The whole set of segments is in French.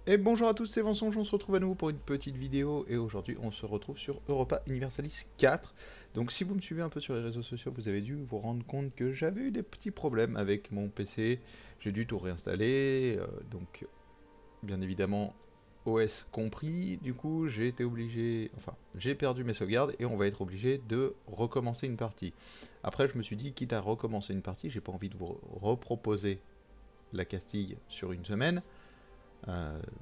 Et bonjour à tous, c'est Vincent, on se retrouve à nouveau pour une petite vidéo et aujourd'hui on se retrouve sur Europa Universalis 4. Donc si vous me suivez un peu sur les réseaux sociaux, vous avez dû vous rendre compte que j'avais eu des petits problèmes avec mon PC. J'ai dû tout réinstaller, donc bien évidemment OS compris. Du coup j'ai été obligé, enfin j'ai perdu mes sauvegardes et on va être obligé de recommencer une partie. Après je me suis dit, quitte à recommencer une partie, j'ai pas envie de vous reproposer la Castille sur une semaine.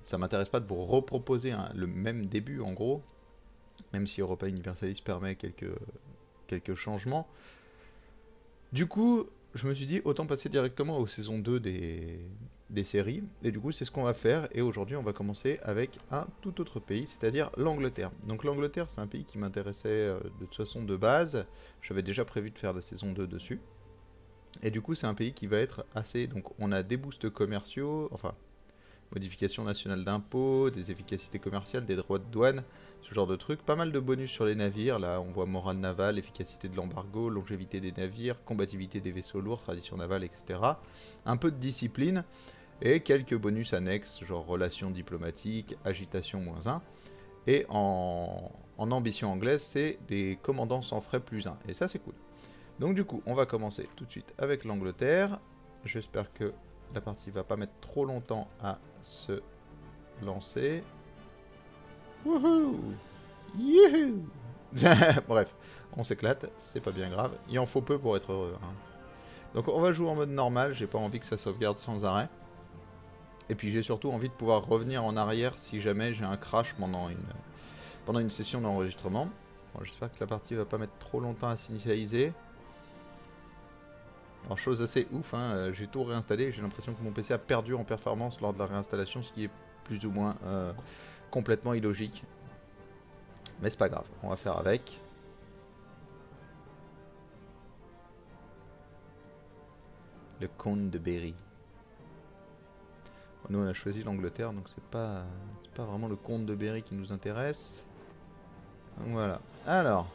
Ça m'intéresse pas de vous reproposer le même début en gros, même si Europa Universalis permet quelques changements. Du coup, je me suis dit autant passer directement aux saisons 2 des séries, et du coup c'est ce qu'on va faire, et aujourd'hui on va commencer avec un tout autre pays, c'est-à-dire l'Angleterre. Donc l'Angleterre c'est un pays qui m'intéressait de toute façon de base, j'avais déjà prévu de faire la saison 2 dessus, et du coup c'est un pays qui va être assez... Donc on a des boosts commerciaux, enfin modification nationale d'impôts, des efficacités commerciales, des droits de douane, ce genre de trucs. Pas mal de bonus sur les navires, là on voit morale navale, efficacité de l'embargo, longévité des navires, combativité des vaisseaux lourds, tradition navale, etc. Un peu de discipline et quelques bonus annexes, genre relations diplomatiques, agitation -1. Et en ambition anglaise, c'est des commandants sans frais +1. Et ça c'est cool. Donc du coup, on va commencer tout de suite avec l'Angleterre. J'espère que la partie va pas mettre trop longtemps à se lancer. Wouhou! Youhou! Bref, on s'éclate, c'est pas bien grave. Il en faut peu pour être heureux, hein. Donc on va jouer en mode normal, j'ai pas envie que ça sauvegarde sans arrêt. Et puis j'ai surtout envie de pouvoir revenir en arrière si jamais j'ai un crash pendant une session d'enregistrement. Bon, j'espère que la partie va pas mettre trop longtemps à s'initialiser. Alors chose assez ouf, hein, j'ai tout réinstallé et j'ai l'impression que mon PC a perdu en performance lors de la réinstallation, ce qui est plus ou moins complètement illogique. Mais c'est pas grave, on va faire avec. Le comte de Berry. Nous on a choisi l'Angleterre, donc c'est pas vraiment le comte de Berry qui nous intéresse. Donc voilà. Alors,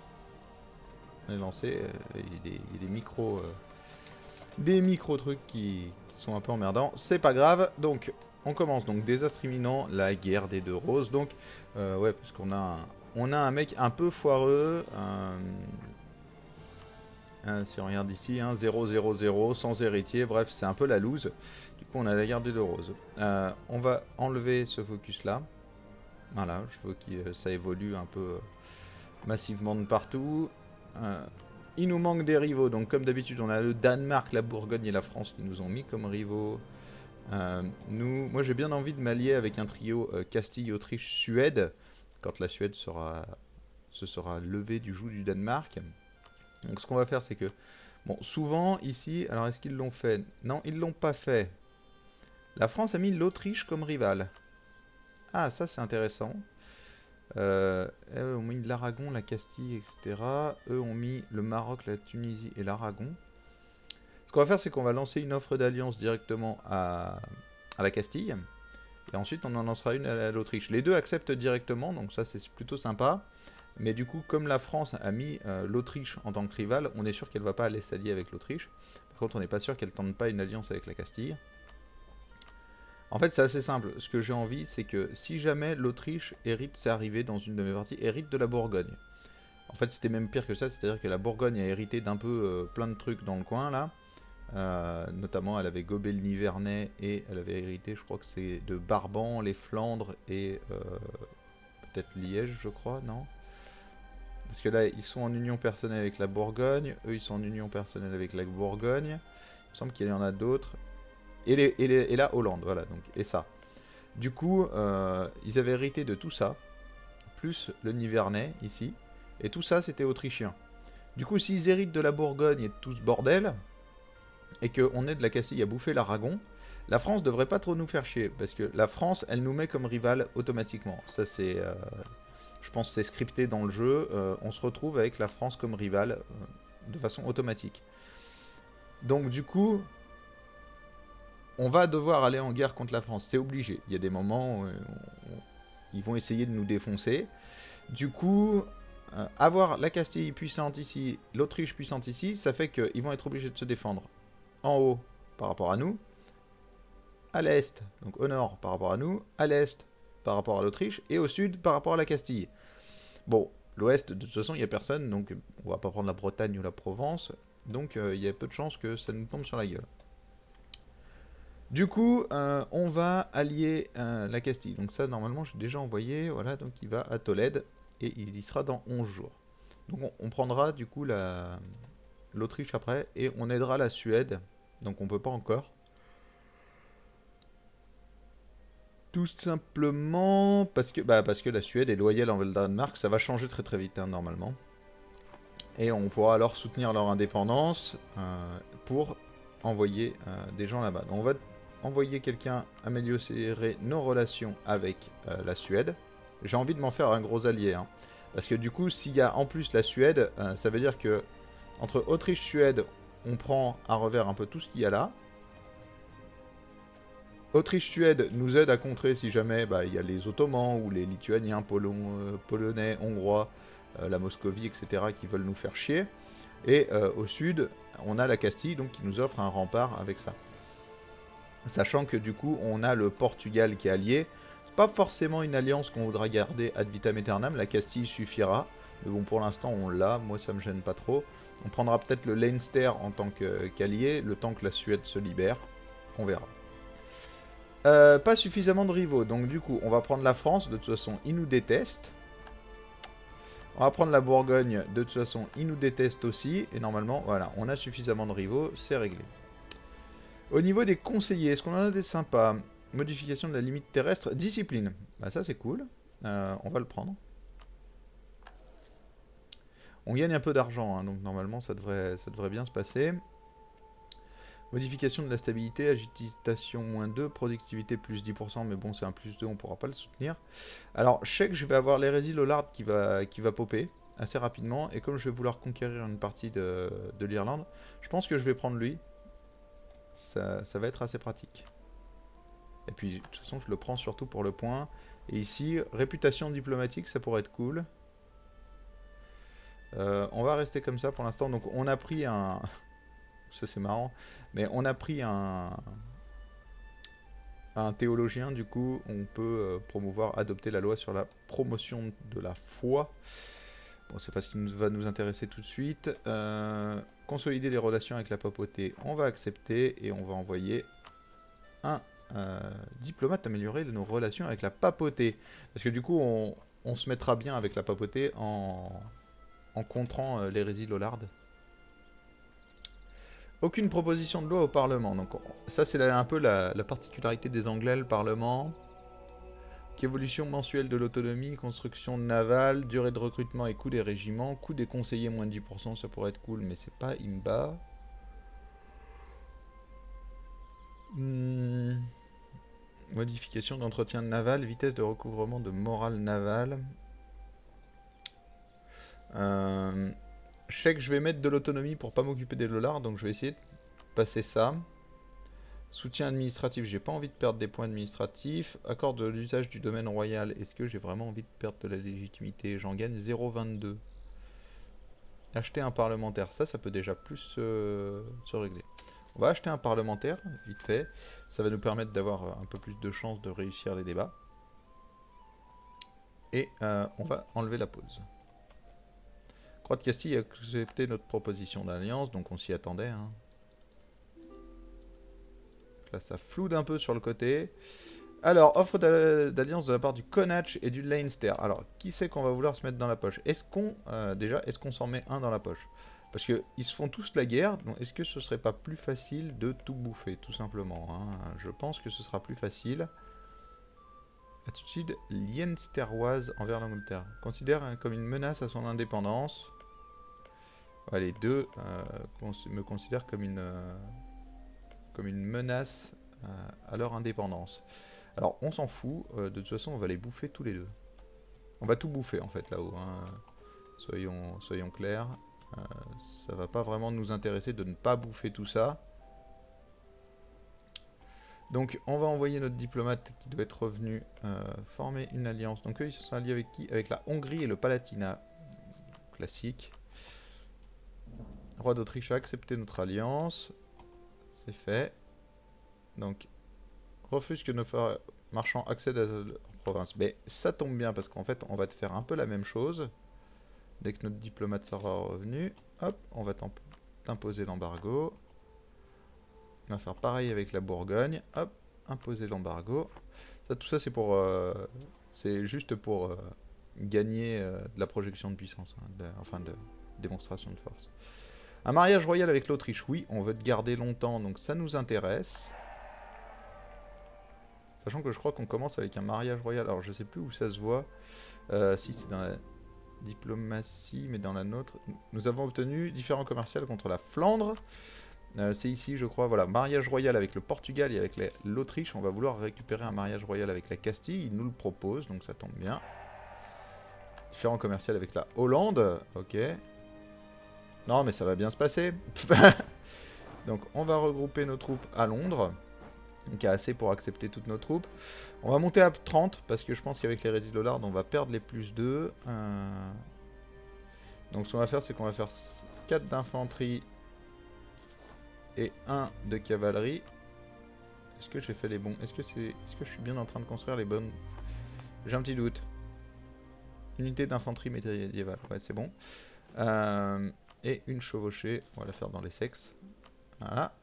on est lancé. Il y a des micro trucs qui sont un peu emmerdants. C'est pas grave. Donc on commence donc désastre imminent, la guerre des deux roses. Donc ouais, parce on a un mec un peu foireux. Si on regarde ici, 0-0-0, sans héritier, bref, c'est un peu la loose. Du coup, on a la garde des deux roses. On va enlever ce focus là. Voilà, je veux que ça évolue un peu massivement de partout. Il nous manque des rivaux, donc comme d'habitude, on a le Danemark, la Bourgogne et la France qui nous ont mis comme rivaux. Moi j'ai bien envie de m'allier avec un trio Castille, Autriche, Suède, quand la Suède se sera levée du joug du Danemark. Donc ce qu'on va faire c'est que, bon, souvent ici, alors est-ce qu'ils l'ont fait? Non, ils l'ont pas fait. La France a mis l'Autriche comme rival. Ah, ça c'est intéressant. Eux ont mis l'Aragon, la Castille, etc. Eux ont mis le Maroc, la Tunisie et l'Aragon. Ce qu'on va faire, c'est qu'on va lancer une offre d'alliance directement à la Castille. Et ensuite, on en lancera une à l'Autriche. Les deux acceptent directement, donc ça c'est plutôt sympa. Mais du coup, comme la France a mis l'Autriche en tant que rival, on est sûr qu'elle ne va pas aller s'allier avec l'Autriche. Par contre, on n'est pas sûr qu'elle tente pas une alliance avec la Castille. En fait, c'est assez simple. Ce que j'ai envie, c'est que si jamais l'Autriche hérite, c'est arrivé dans une de mes parties, hérite de la Bourgogne. En fait, c'était même pire que ça, c'est-à-dire que la Bourgogne a hérité d'un peu plein de trucs dans le coin là. Notamment, elle avait gobé le Nivernais et elle avait hérité, je crois que c'est de Barban, les Flandres et peut-être Liège, je crois, non? Parce que là, ils sont en union personnelle avec la Bourgogne, eux ils sont en union personnelle avec la Bourgogne. Il me semble qu'il y en a d'autres. Et la Hollande, voilà, donc, et ça. Du coup, ils avaient hérité de tout ça, plus le Nivernais ici, et tout ça c'était autrichien. Du coup, s'ils héritent de la Bourgogne et de tout ce bordel, et qu'on est de la Castille à bouffer l'Aragon, la France devrait pas trop nous faire chier, parce que la France, elle nous met comme rival automatiquement. Ça c'est, je pense, c'est scripté dans le jeu. On se retrouve avec la France comme rival de façon automatique. Donc du coup, on va devoir aller en guerre contre la France, c'est obligé. Il y a des moments où ils vont essayer de nous défoncer. Du coup, avoir la Castille puissante ici, l'Autriche puissante ici, ça fait qu'ils vont être obligés de se défendre en haut par rapport à nous, à l'est, donc au nord par rapport à nous, à l'est par rapport à l'Autriche, et au sud par rapport à la Castille. Bon, l'ouest, de toute façon, il n'y a personne, donc on va pas prendre la Bretagne ou la Provence, donc il y a peu de chances que ça nous tombe sur la gueule. Du coup, on va allier la Castille. Donc ça, normalement, j'ai déjà envoyé. Voilà, donc il va à Tolède et il y sera dans 11 jours. Donc on prendra du coup l'Autriche après et on aidera la Suède. Donc on peut pas encore. Tout simplement parce que la Suède est loyale envers le Danemark. Ça va changer très très vite, hein, normalement. Et on pourra alors soutenir leur indépendance pour envoyer des gens là-bas. Donc on va envoyer quelqu'un améliorer nos relations avec la Suède. J'ai envie de m'en faire un gros allié. Hein. Parce que du coup, s'il y a en plus la Suède, ça veut dire que entre Autriche-Suède, on prend à revers un peu tout ce qu'il y a là. Autriche-Suède nous aide à contrer si jamais il y a les Ottomans ou les Lituaniens, Polonais, Hongrois, la Moscovie, etc. qui veulent nous faire chier. Et au sud, on a la Castille donc qui nous offre un rempart avec ça. Sachant que du coup, on a le Portugal qui est allié. C'est pas forcément une alliance qu'on voudra garder ad vitam aeternam. La Castille suffira. Mais bon, pour l'instant, on l'a. Moi, ça me gêne pas trop. On prendra peut-être le Leinster en tant qu'allié, le temps que la Suède se libère. On verra. Pas suffisamment de rivaux. Donc du coup, on va prendre la France. De toute façon, ils nous détestent. On va prendre la Bourgogne. De toute façon, ils nous détestent aussi. Et normalement, voilà, on a suffisamment de rivaux. C'est réglé. Au niveau des conseillers, est-ce qu'on en a des sympas? Modification de la limite terrestre. Discipline. Bah ça c'est cool. On va le prendre. On gagne un peu d'argent, hein, donc normalement ça devrait bien se passer. Modification de la stabilité, agitation -2, productivité plus 10%, mais bon c'est un plus 2, on pourra pas le soutenir. Alors je sais que je vais avoir l'hérésie Lollard qui va popper assez rapidement, et comme je vais vouloir conquérir une partie de l'Irlande, je pense que je vais prendre lui. Ça va être assez pratique. Et puis de toute façon je le prends surtout pour le point. Et ici, réputation diplomatique, ça pourrait être cool. On va rester comme ça pour l'instant. Donc on a pris un... ça c'est marrant. Mais on a pris un théologien, du coup on peut promouvoir, adopter la loi sur la promotion de la foi. Bon, c'est pas ce qui va nous intéresser tout de suite. Consolider les relations avec la papauté, on va accepter et on va envoyer un diplomate améliorer nos relations avec la papauté. Parce que du coup, on se mettra bien avec la papauté en contrant l'hérésie Lollard. Aucune proposition de loi au Parlement. Donc ça, c'est un peu la particularité des Anglais, le Parlement. Évolution mensuelle de l'autonomie, construction navale, durée de recrutement et coût des régiments, coût des conseillers moins de 10%, ça pourrait être cool, mais c'est pas imba. Modification d'entretien naval, vitesse de recouvrement de morale navale. Je sais que je vais mettre de l'autonomie pour pas m'occuper des dollars, donc je vais essayer de passer ça. Soutien administratif, j'ai pas envie de perdre des points administratifs. Accord de l'usage du domaine royal, est-ce que j'ai vraiment envie de perdre de la légitimité? J'en gagne 0,22. Acheter un parlementaire, ça peut déjà plus se régler. On va acheter un parlementaire, vite fait. Ça va nous permettre d'avoir un peu plus de chances de réussir les débats. Et on va enlever la pause. Croix de Castille a accepté notre proposition d'alliance, donc on s'y attendait. Hein. Là, ça floude un peu sur le côté. Alors, offre d'alliance de la part du Connacht et du Leinster. Alors, qui c'est qu'on va vouloir se mettre dans la poche? Est-ce qu'on est-ce qu'on s'en met un dans la poche? Parce qu'ils se font tous la guerre, donc est-ce que ce serait pas plus facile de tout bouffer, tout simplement hein. Je pense que ce sera plus facile. Attitude leinsteroise envers l'Angleterre. Considère comme une menace à son indépendance. Ouais, les deux me considèrent comme une menace à leur indépendance. Alors on s'en fout, de toute façon on va les bouffer tous les deux. On va tout bouffer en fait là-haut, hein. Soyons clairs. Ça va pas vraiment nous intéresser de ne pas bouffer tout ça. Donc on va envoyer notre diplomate qui doit être revenu former une alliance. Donc eux ils se sont alliés avec qui? Avec la Hongrie et le Palatinat. Classique. Roi d'Autriche a accepté notre alliance. C'est fait. Donc refuse que nos marchands accèdent à la province. Mais ça tombe bien parce qu'en fait, on va te faire un peu la même chose. Dès que notre diplomate sera revenu, hop, on va t'imposer l'embargo. On va faire pareil avec la Bourgogne. Hop, imposer l'embargo. Tout ça, c'est pour, c'est juste pour gagner de la projection de puissance, hein, enfin de démonstration de force. Un mariage royal avec l'Autriche, oui, on veut te garder longtemps, donc ça nous intéresse. Sachant que je crois qu'on commence avec un mariage royal. Alors je sais plus où ça se voit. Si c'est dans la diplomatie, mais dans la nôtre. Nous avons obtenu différents commerciaux contre la Flandre. C'est ici, je crois. Voilà, mariage royal avec le Portugal et avec l'Autriche. On va vouloir récupérer un mariage royal avec la Castille. Il nous le propose, donc ça tombe bien. Différents commerciaux avec la Hollande. Ok. Non, mais ça va bien se passer. Donc on va regrouper nos troupes à Londres. Donc il y a assez pour accepter toutes nos troupes. On va monter à 30 parce que je pense qu'avec les Résilollards on va perdre les plus 2. Donc ce qu'on va faire c'est qu'on va faire 4 d'infanterie et 1 de cavalerie. Est-ce que j'ai fait les bons? Est-ce que je suis bien en train de construire les bonnes? J'ai un petit doute. Unité d'infanterie médiévale, ouais c'est bon. Et une chevauchée, on va la faire dans les sexes. Voilà.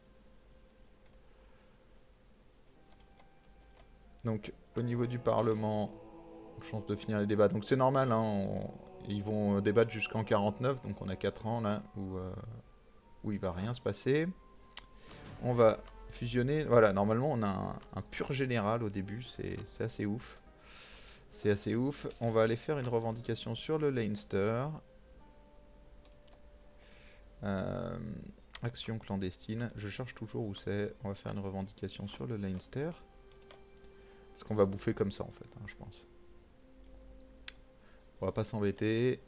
Donc au niveau du Parlement, chance de finir les débats. Donc c'est normal, hein, ils vont débattre jusqu'en 49, donc on a 4 ans là où il va rien se passer. On va fusionner, voilà, normalement on a un pur général au début, c'est assez ouf. C'est assez ouf. On va aller faire une revendication sur le Leinster. Action clandestine, je cherche toujours où c'est. On va faire une revendication sur le Leinster. Parce qu'on va bouffer comme ça en fait, hein, je pense. On va pas s'embêter.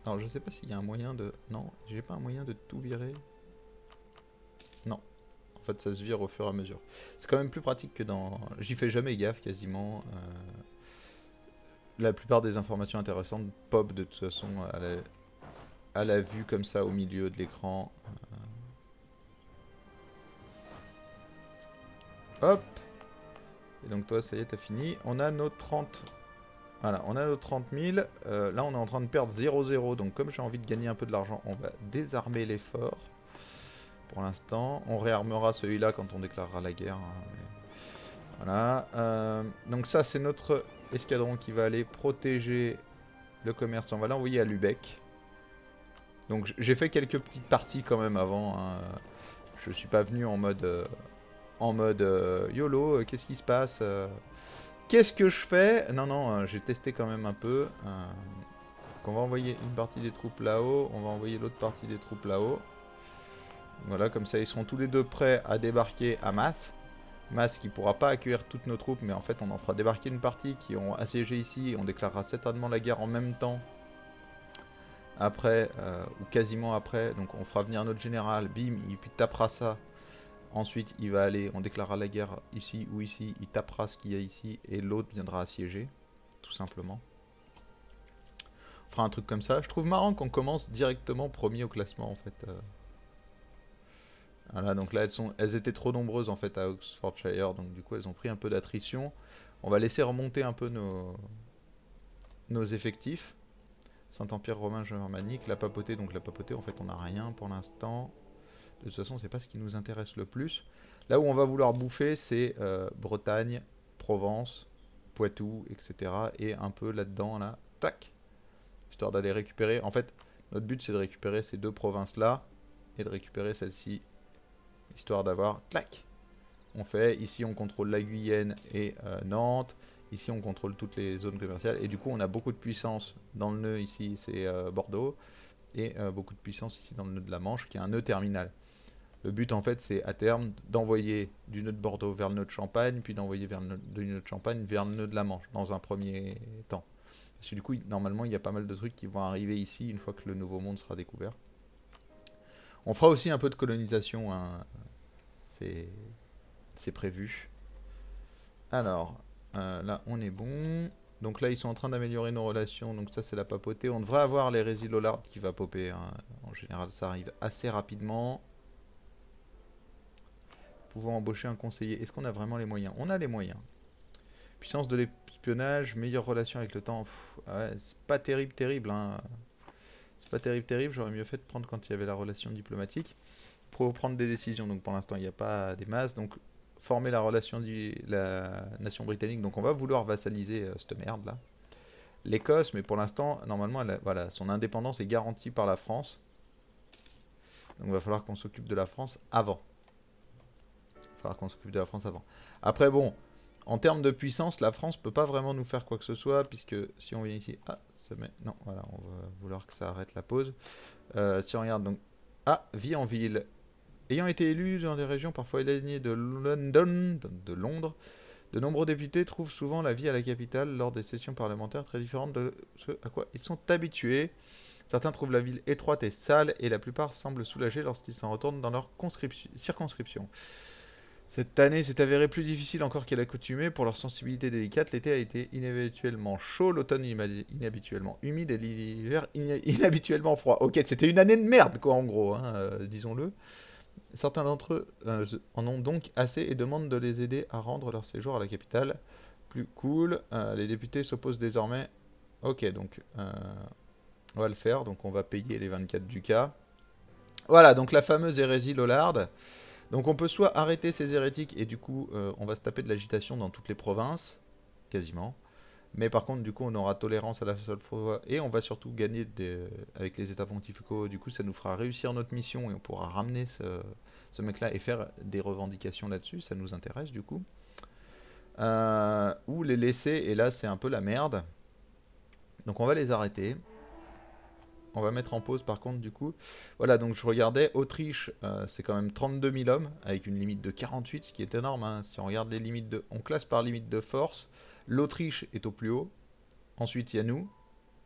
Alors je sais pas s'il y a un moyen de... Non, j'ai pas un moyen de tout virer. Non. En fait ça se vire au fur et à mesure. C'est quand même plus pratique que dans... J'y fais jamais gaffe quasiment. La plupart des informations intéressantes pop de toute façon à la vue comme ça au milieu de l'écran. Hop. Et donc toi ça y est t'as fini. On a nos 30... Voilà, on a nos 30 000. Là on est en train de perdre 0,0. Donc comme j'ai envie de gagner un peu de l'argent, on va désarmer l'effort. Pour l'instant. On réarmera celui-là quand on déclarera la guerre. Hein, mais... Voilà. Donc ça c'est notre escadron qui va aller protéger le commerce. On va l'envoyer à Lubeck. Donc j'ai fait quelques petites parties quand même avant. Hein. Je suis pas venu en mode YOLO, qu'est-ce qui se passe qu'est-ce que je fais? Non, non, j'ai testé quand même un peu. On va envoyer une partie des troupes là-haut, on va envoyer l'autre partie des troupes là-haut. Voilà, comme ça ils seront tous les deux prêts à débarquer à Math. Math qui pourra pas accueillir toutes nos troupes, mais en fait on en fera débarquer une partie qui ont assiégé ici et on déclarera certainement la guerre en même temps. Après, ou quasiment après, donc on fera venir notre général, bim, il tapera ça. Ensuite, il va aller, on déclarera la guerre ici ou ici, il tapera ce qu'il y a ici et l'autre viendra assiéger, tout simplement. On fera un truc comme ça. Je trouve marrant qu'on commence directement premier au classement en fait. Voilà, donc là elles étaient trop nombreuses en fait à Oxfordshire, donc du coup elles ont pris un peu d'attrition. On va laisser remonter un peu nos effectifs. Saint-Empire romain germanique, la papauté, donc la papauté en fait on n'a rien pour l'instant. De toute façon c'est pas ce qui nous intéresse le plus. Là où on va vouloir bouffer c'est Bretagne, Provence, Poitou, etc. Et un peu là-dedans là, tac, histoire d'aller récupérer. En fait notre but c'est de récupérer ces deux provinces là et de récupérer celle-ci, histoire d'avoir, clac, on fait, ici on contrôle la Guyenne et Nantes. Ici on contrôle toutes les zones commerciales et du coup on a beaucoup de puissance dans le nœud ici c'est Bordeaux et beaucoup de puissance ici dans le nœud de la Manche qui est un nœud terminal. Le but en fait c'est à terme d'envoyer du nœud de Bordeaux vers le nœud de Champagne puis d'envoyer du nœud de Champagne vers le nœud de la Manche dans un premier temps. Parce que du coup normalement il y a pas mal de trucs qui vont arriver ici une fois que le nouveau monde sera découvert. On fera aussi un peu de colonisation, hein. C'est prévu. Alors... là on est bon. Donc là ils sont en train d'améliorer nos relations. Donc ça c'est la papauté. On devrait avoir les Résilollards qui va popper, hein. En général ça arrive assez rapidement. pouvant embaucher un conseiller. Est-ce qu'on a vraiment les moyens? On a les moyens. Puissance de l'espionnage, meilleure relation avec le temps. Ouais, c'est pas terrible, terrible. Hein. C'est pas terrible, terrible. J'aurais mieux fait de prendre quand il y avait la relation diplomatique. Pour prendre des décisions. Donc pour l'instant, il n'y a pas des masses. Donc former la relation de la nation britannique. Donc on va vouloir vassaliser cette merde là. L'Écosse, mais pour l'instant, normalement, voilà, son indépendance est garantie par la France. Donc il va falloir qu'on s'occupe de la France avant. Après, bon, en termes de puissance, la France peut pas vraiment nous faire quoi que ce soit, puisque si on vient ici... Ah, ça met... Non, voilà, on va vouloir que ça arrête la pause. Si on regarde, donc... Ah, vie en ville. Ayant été élu dans des régions parfois éloignées de Londres, de nombreux députés trouvent souvent la vie à la capitale lors des sessions parlementaires très différentes de ce à quoi ils sont habitués. Certains trouvent la ville étroite et sale, et la plupart semblent soulagés lorsqu'ils s'en retournent dans leur circonscription. Cette année s'est avérée plus difficile encore qu'à l'accoutumée pour leur sensibilité délicate. L'été a été inhabituellement chaud, l'automne inhabituellement humide et l'hiver inhabituellement froid. Ok, c'était une année de merde quoi en gros, hein, disons-le. Certains d'entre eux en ont donc assez et demandent de les aider à rendre leur séjour à la capitale plus cool. Les députés s'opposent désormais. Ok, donc on va le faire. Donc on va payer les 24 ducats. Voilà, donc la fameuse hérésie lollarde. Donc on peut soit arrêter ces hérétiques et du coup on va se taper de l'agitation dans toutes les provinces, quasiment. Mais par contre du coup on aura tolérance à la seule foi et on va surtout gagner avec les états pontificaux. Du coup ça nous fera réussir notre mission et on pourra ramener ce mec là et faire des revendications là-dessus, ça nous intéresse du coup. Ou les laisser et là c'est un peu la merde. Donc on va les arrêter. On va mettre en pause par contre du coup. Voilà, donc je regardais, Autriche, c'est quand même 32 000 hommes, avec une limite de 48, ce qui est énorme. Hein. Si on regarde les limites on classe par limite de force, l'Autriche est au plus haut. Ensuite, il y a nous.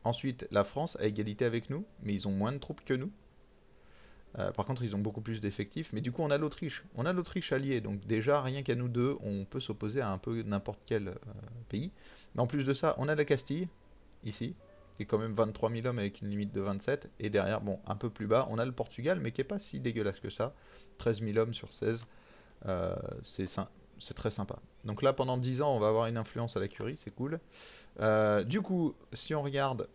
Ensuite, la France, à égalité avec nous, mais ils ont moins de troupes que nous. Par contre, ils ont beaucoup plus d'effectifs. Mais du coup, on a l'Autriche. On a l'Autriche alliée, donc déjà, rien qu'à nous deux, on peut s'opposer à un peu n'importe quel pays. Mais en plus de ça, on a la Castille, ici, qui est quand même 23 000 hommes avec une limite de 27. Et derrière, bon, un peu plus bas, on a le Portugal, mais qui est pas si dégueulasse que ça. 13 000 hommes sur 16. C'est très sympa. Donc là, pendant 10 ans, on va avoir une influence à la curie, c'est cool. Du coup, si on regarde,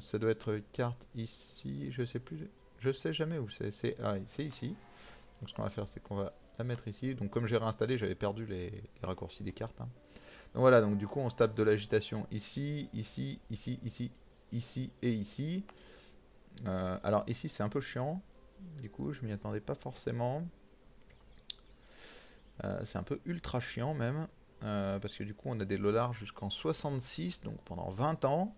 ça doit être carte ici, je sais plus, je sais jamais où c'est. C'est ici. Donc ce qu'on va faire, c'est qu'on va la mettre ici. Donc comme j'ai réinstallé, j'avais perdu les raccourcis des cartes. Hein. Donc voilà, donc du coup, on se tape de l'agitation ici, ici, ici, ici, ici et ici. Alors ici c'est un peu chiant, du coup je m'y attendais pas forcément. C'est un peu ultra chiant même, parce que du coup on a des lollards jusqu'en 66, donc pendant 20 ans.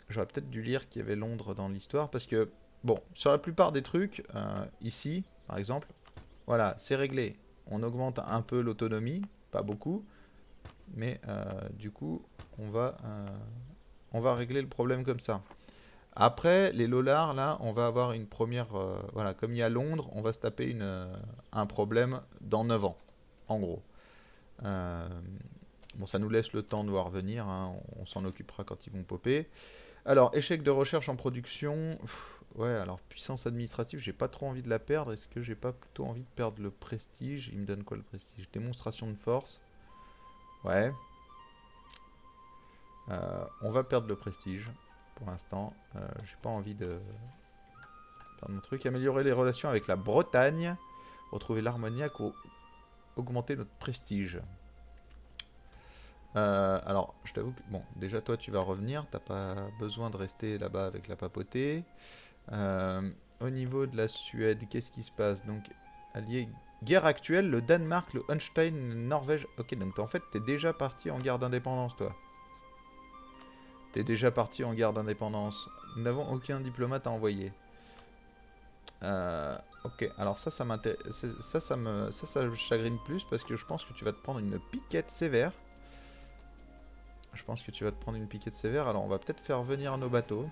J'aurais peut-être dû lire qu'il y avait Londres dans l'histoire, parce que, bon, sur la plupart des trucs, ici par exemple, voilà, c'est réglé. On augmente un peu l'autonomie, pas beaucoup, mais du coup on va régler le problème comme ça. Après, les lollards, là, on va avoir une première... voilà, comme il y a Londres, on va se taper un problème dans 9 ans, en gros. Bon, ça nous laisse le temps de voir venir, hein, on s'en occupera quand ils vont popper. Alors, échec de recherche en production... ouais, alors, puissance administrative, j'ai pas trop envie de la perdre. Est-ce que j'ai pas plutôt envie de perdre le prestige? Il me donne quoi le prestige? Démonstration de force. Ouais. On va perdre le prestige. Pour l'instant, j'ai pas envie de faire mon truc. Améliorer les relations avec la Bretagne, retrouver l'harmoniaque ou augmenter notre prestige. Alors, je t'avoue que, bon, déjà toi tu vas revenir, t'as pas besoin de rester là-bas avec la papauté. Au niveau de la Suède, qu'est-ce qui se passe? Donc, allié, guerre actuelle, le Danemark, le Holstein, la Norvège. Ok, donc en fait t'es déjà parti en guerre d'indépendance toi. T'es déjà parti en guerre d'indépendance. Nous n'avons aucun diplomate à envoyer. Ok, alors ça m'intéresse. Ça me chagrine plus parce que je pense que tu vas te prendre une piquette sévère. Alors on va peut-être faire venir nos bateaux.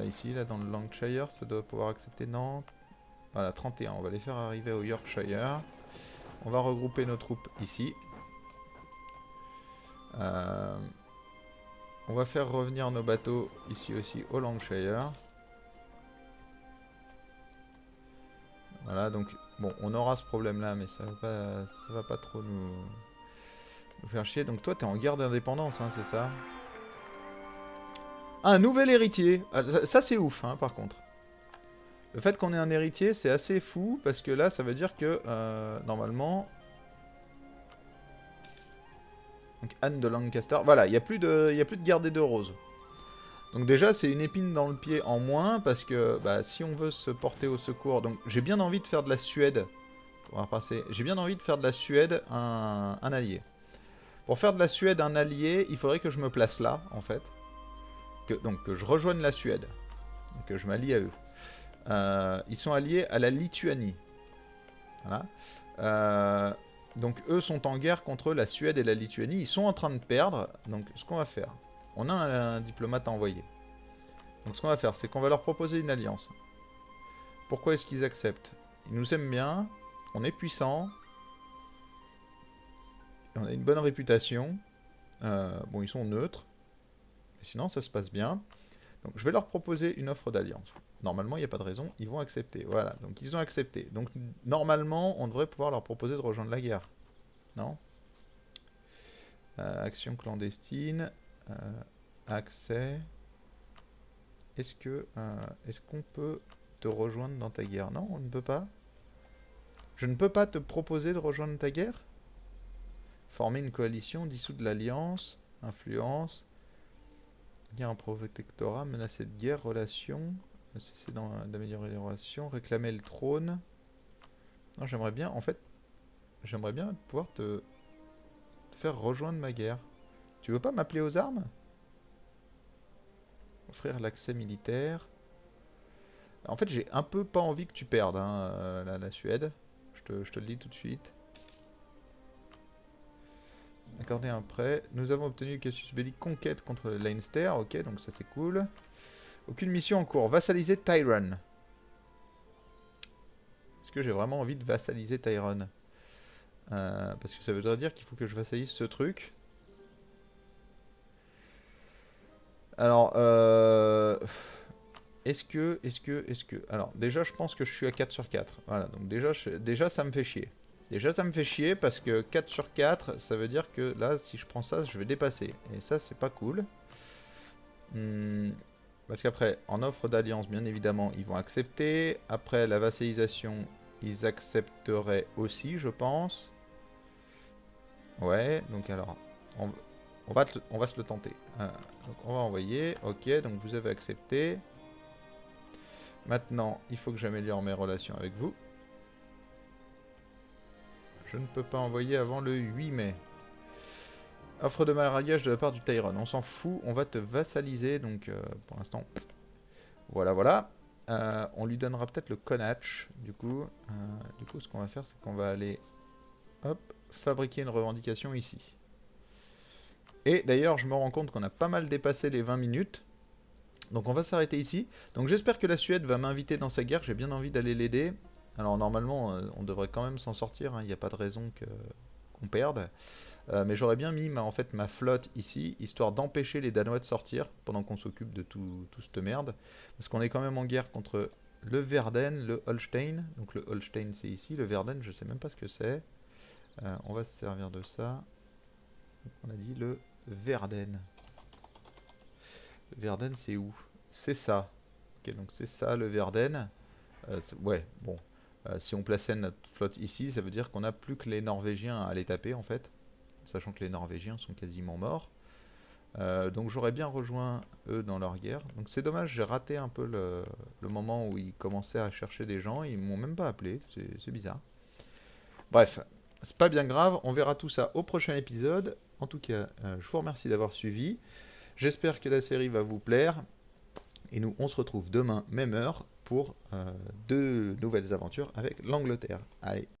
Ici, là, dans le Lancashire, ça doit pouvoir accepter. Non. Voilà, 31. On va les faire arriver au Yorkshire. On va regrouper nos troupes ici. On va faire revenir nos bateaux ici aussi au Lancashire. Voilà, donc bon, on aura ce problème-là, mais ça va pas trop nous faire chier. Donc toi, t'es en guerre d'indépendance, hein, c'est ça? Ah, un nouvel héritier. Ah, ça, c'est ouf, hein, par contre. Le fait qu'on ait un héritier, c'est assez fou, parce que là, ça veut dire que, normalement... Donc Anne de Lancaster, voilà, il n'y a plus de gardée de rose. Donc déjà, c'est une épine dans le pied en moins, parce que bah, si on veut se porter au secours... Donc j'ai bien envie de faire de la Suède. On va passer. J'ai bien envie de faire de la Suède un allié. Pour faire de la Suède un allié, il faudrait que je me place là, en fait. Donc que je rejoigne la Suède. Donc que je m'allie à eux. Ils sont alliés à la Lituanie. Voilà. Donc eux sont en guerre contre la Suède et la Lituanie. Ils sont en train de perdre. Donc ce qu'on va faire, on a un diplomate à envoyer. Donc ce qu'on va faire, c'est qu'on va leur proposer une alliance. Pourquoi est-ce qu'ils acceptent? Ils nous aiment bien, on est puissant, on a une bonne réputation. Bon, ils sont neutres, mais sinon ça se passe bien. Donc je vais leur proposer une offre d'alliance. Normalement, il n'y a pas de raison, ils vont accepter. Voilà, donc ils ont accepté. Donc normalement, on devrait pouvoir leur proposer de rejoindre la guerre. Non? Action clandestine. Accès. Est-ce qu'on peut te rejoindre dans ta guerre? Non, on ne peut pas. Je ne peux pas te proposer de rejoindre ta guerre? Former une coalition, dissoudre l'alliance, influence, lire un protectorat, menacer de guerre, relation, cesser d'améliorer les relations, réclamer le trône. Non, j'aimerais bien, en fait, j'aimerais bien pouvoir te faire rejoindre ma guerre. Tu veux pas m'appeler aux armes? Offrir l'accès militaire. En fait, j'ai un peu pas envie que tu perdes, hein, la Suède. Je te le dis tout de suite. Accorder un prêt. Nous avons obtenu le casus belli conquête contre Leinster. Ok, donc ça c'est cool. Aucune mission en cours. Vassaliser Tyrone. Est-ce que j'ai vraiment envie de vassaliser Tyrone? Parce que ça voudrait dire qu'il faut que je vassalise ce truc. Alors, est-ce que... Alors, déjà, je pense que je suis à 4 sur 4. Voilà, donc déjà ça me fait chier. Déjà, ça me fait chier parce que 4 sur 4, ça veut dire que là, si je prends ça, je vais dépasser. Et ça, c'est pas cool. Parce qu'après, en offre d'alliance, bien évidemment, ils vont accepter. Après, la vassalisation, ils accepteraient aussi, je pense. Ouais, donc alors, on va se le tenter. Donc on va envoyer, ok, donc vous avez accepté. Maintenant, il faut que j'améliore mes relations avec vous. Je ne peux pas envoyer avant le 8 mai. Offre de mariage de la part du Tyrone. On s'en fout, on va te vassaliser, donc pour l'instant, voilà, voilà. On lui donnera peut-être le Connacht, du coup. Ce qu'on va faire, c'est qu'on va aller, hop, fabriquer une revendication ici. Et d'ailleurs, je me rends compte qu'on a pas mal dépassé les 20 minutes. Donc on va s'arrêter ici. Donc j'espère que la Suède va m'inviter dans sa guerre. J'ai bien envie d'aller l'aider. Alors normalement, on devrait quand même s'en sortir. Il n'y a pas de raison qu'on perde. Mais j'aurais bien mis en fait ma flotte ici, histoire d'empêcher les Danois de sortir pendant qu'on s'occupe de tout cette merde. Parce qu'on est quand même en guerre contre le Verden, le Holstein. Donc le Holstein c'est ici, le Verden je sais même pas ce que c'est. On va se servir de ça. Donc, on a dit le Verden. Le Verden c'est où? C'est ça. Ok, donc c'est ça le Verden. Ouais, bon. Si on plaçait notre flotte ici, ça veut dire qu'on n'a plus que les Norvégiens à aller taper en fait. Sachant que les Norvégiens sont quasiment morts. Donc j'aurais bien rejoint eux dans leur guerre. Donc c'est dommage, j'ai raté un peu le moment où ils commençaient à chercher des gens. Ils m'ont même pas appelé, c'est bizarre. Bref, c'est pas bien grave, on verra tout ça au prochain épisode. En tout cas, je vous remercie d'avoir suivi. J'espère que la série va vous plaire. Et nous, on se retrouve demain, même heure, pour 2 nouvelles aventures avec l'Angleterre. Allez.